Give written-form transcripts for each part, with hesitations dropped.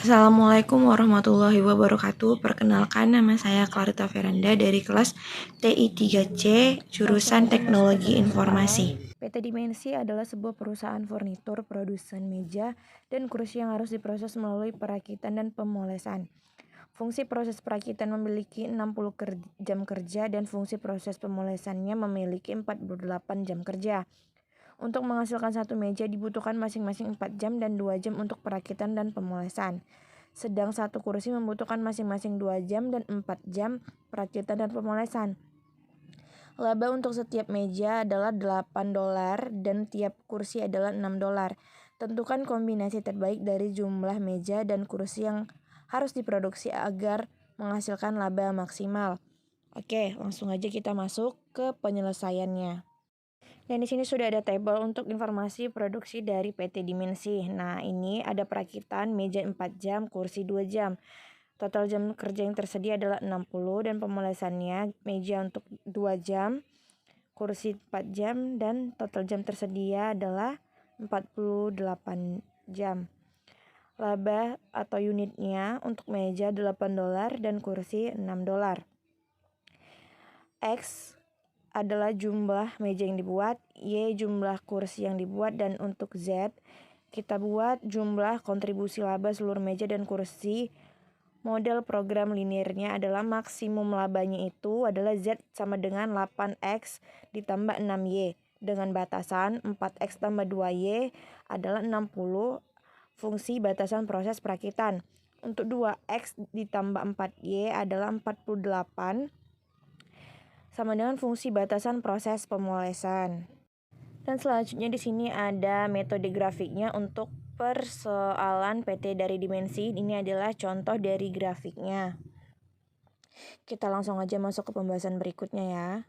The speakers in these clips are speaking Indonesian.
Assalamualaikum warahmatullahi wabarakatuh. Perkenalkan, nama saya Clarita Veranda dari kelas TI 3C, jurusan Teknologi Informasi. PT Dimensi adalah sebuah perusahaan furnitur, produsen meja, dan kursi yang harus diproses melalui perakitan dan pemolesan. Fungsi proses perakitan memiliki 60 jam kerja dan fungsi proses pemolesannya memiliki 48 jam kerja. Untuk menghasilkan satu meja dibutuhkan masing-masing 4 jam dan 2 jam untuk perakitan dan pemolesan. Sedang satu kursi membutuhkan masing-masing 2 jam dan 4 jam perakitan dan pemolesan. Laba untuk setiap meja adalah $8 dan tiap kursi adalah $6. Tentukan kombinasi terbaik dari jumlah meja dan kursi yang harus diproduksi agar menghasilkan laba maksimal. Oke, langsung aja kita masuk ke penyelesaiannya. Dan di sini sudah ada tabel untuk informasi produksi dari PT Dimensi. Nah, ini ada perakitan meja 4 jam, kursi 2 jam. Total jam kerja yang tersedia adalah 60 dan pemolesannya meja untuk 2 jam, kursi 4 jam dan total jam tersedia adalah 48 jam. Laba atau unitnya untuk meja $8 dan kursi $6. X adalah jumlah meja yang dibuat, Y jumlah kursi yang dibuat, dan untuk Z kita buat jumlah kontribusi laba seluruh meja dan kursi. Model program linearnya adalah maksimum labanya itu adalah Z sama dengan 8X ditambah 6Y dengan batasan 4X tambah 2Y adalah 60, fungsi batasan proses perakitan. Untuk 2X ditambah 4Y adalah 48 sama dengan fungsi batasan proses pemolesan. Dan selanjutnya di sini ada metode grafiknya untuk persoalan PT dari Dimensi. Ini adalah contoh dari grafiknya. Kita langsung aja masuk ke pembahasan berikutnya ya.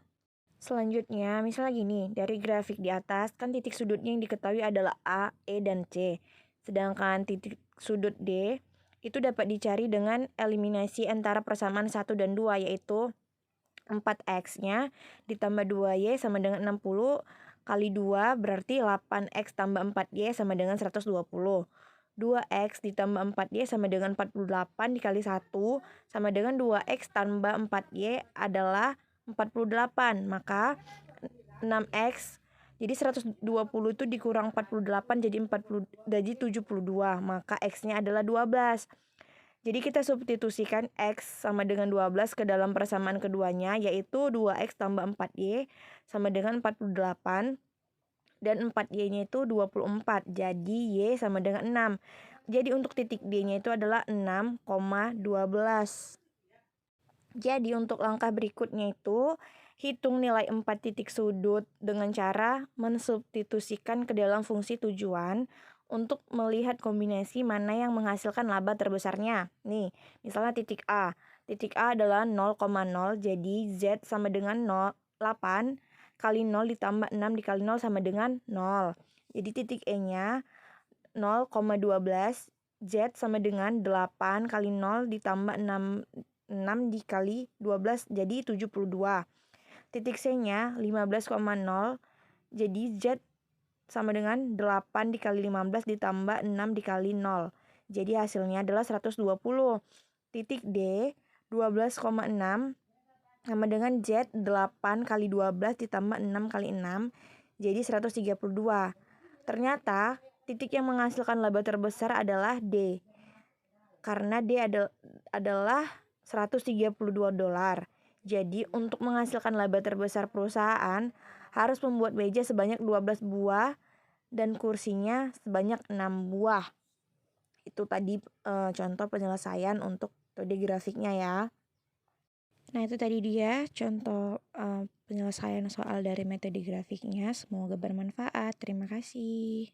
Selanjutnya, misalnya gini, dari grafik di atas kan titik sudutnya yang diketahui adalah A, E, dan C. Sedangkan titik sudut D itu dapat dicari dengan eliminasi antara persamaan 1 dan 2, yaitu 4X-nya ditambah 2Y sama dengan 60 kali 2 berarti 8X tambah 4Y sama dengan 120. 2X ditambah 4Y sama dengan 48 dikali 1 sama dengan 2X tambah 4Y adalah 48. Maka 6X jadi 120 itu dikurang 48 jadi 72. Maka X-nya adalah 12. Jadi kita substitusikan X sama dengan 12 ke dalam persamaan keduanya, yaitu 2X tambah 4Y sama dengan 48 dan 4Y-nya itu 24. Jadi Y sama dengan 6. Jadi untuk titik D-nya itu adalah 6,12. Jadi untuk langkah berikutnya itu hitung nilai 4 titik sudut dengan cara mensubstitusikan ke dalam fungsi tujuan untuk melihat kombinasi mana yang menghasilkan laba terbesarnya. Nih, misalnya titik A. Titik A adalah 0,0, jadi Z sama dengan 8 kali 0 ditambah 6 dikali 0 sama dengan 0. Jadi titik E-nya 0,12, Z sama dengan 8 kali 0 ditambah 6 dikali 12 jadi 72. Titik C-nya 15,0, jadi Z sama dengan 8 dikali 15 ditambah 6 dikali 0. Jadi hasilnya adalah 120. Titik D 12,6 sama dengan Z 8 kali 12 ditambah 6 kali 6. Jadi 132. Ternyata titik yang menghasilkan laba terbesar adalah D. Karena D adalah $132. Jadi untuk menghasilkan laba terbesar perusahaan harus membuat meja sebanyak 12 buah dan kursinya sebanyak 6 buah. Itu tadi contoh penyelesaian untuk metode grafiknya ya. Nah itu tadi dia contoh penyelesaian soal dari metode grafiknya. Semoga bermanfaat. Terima kasih.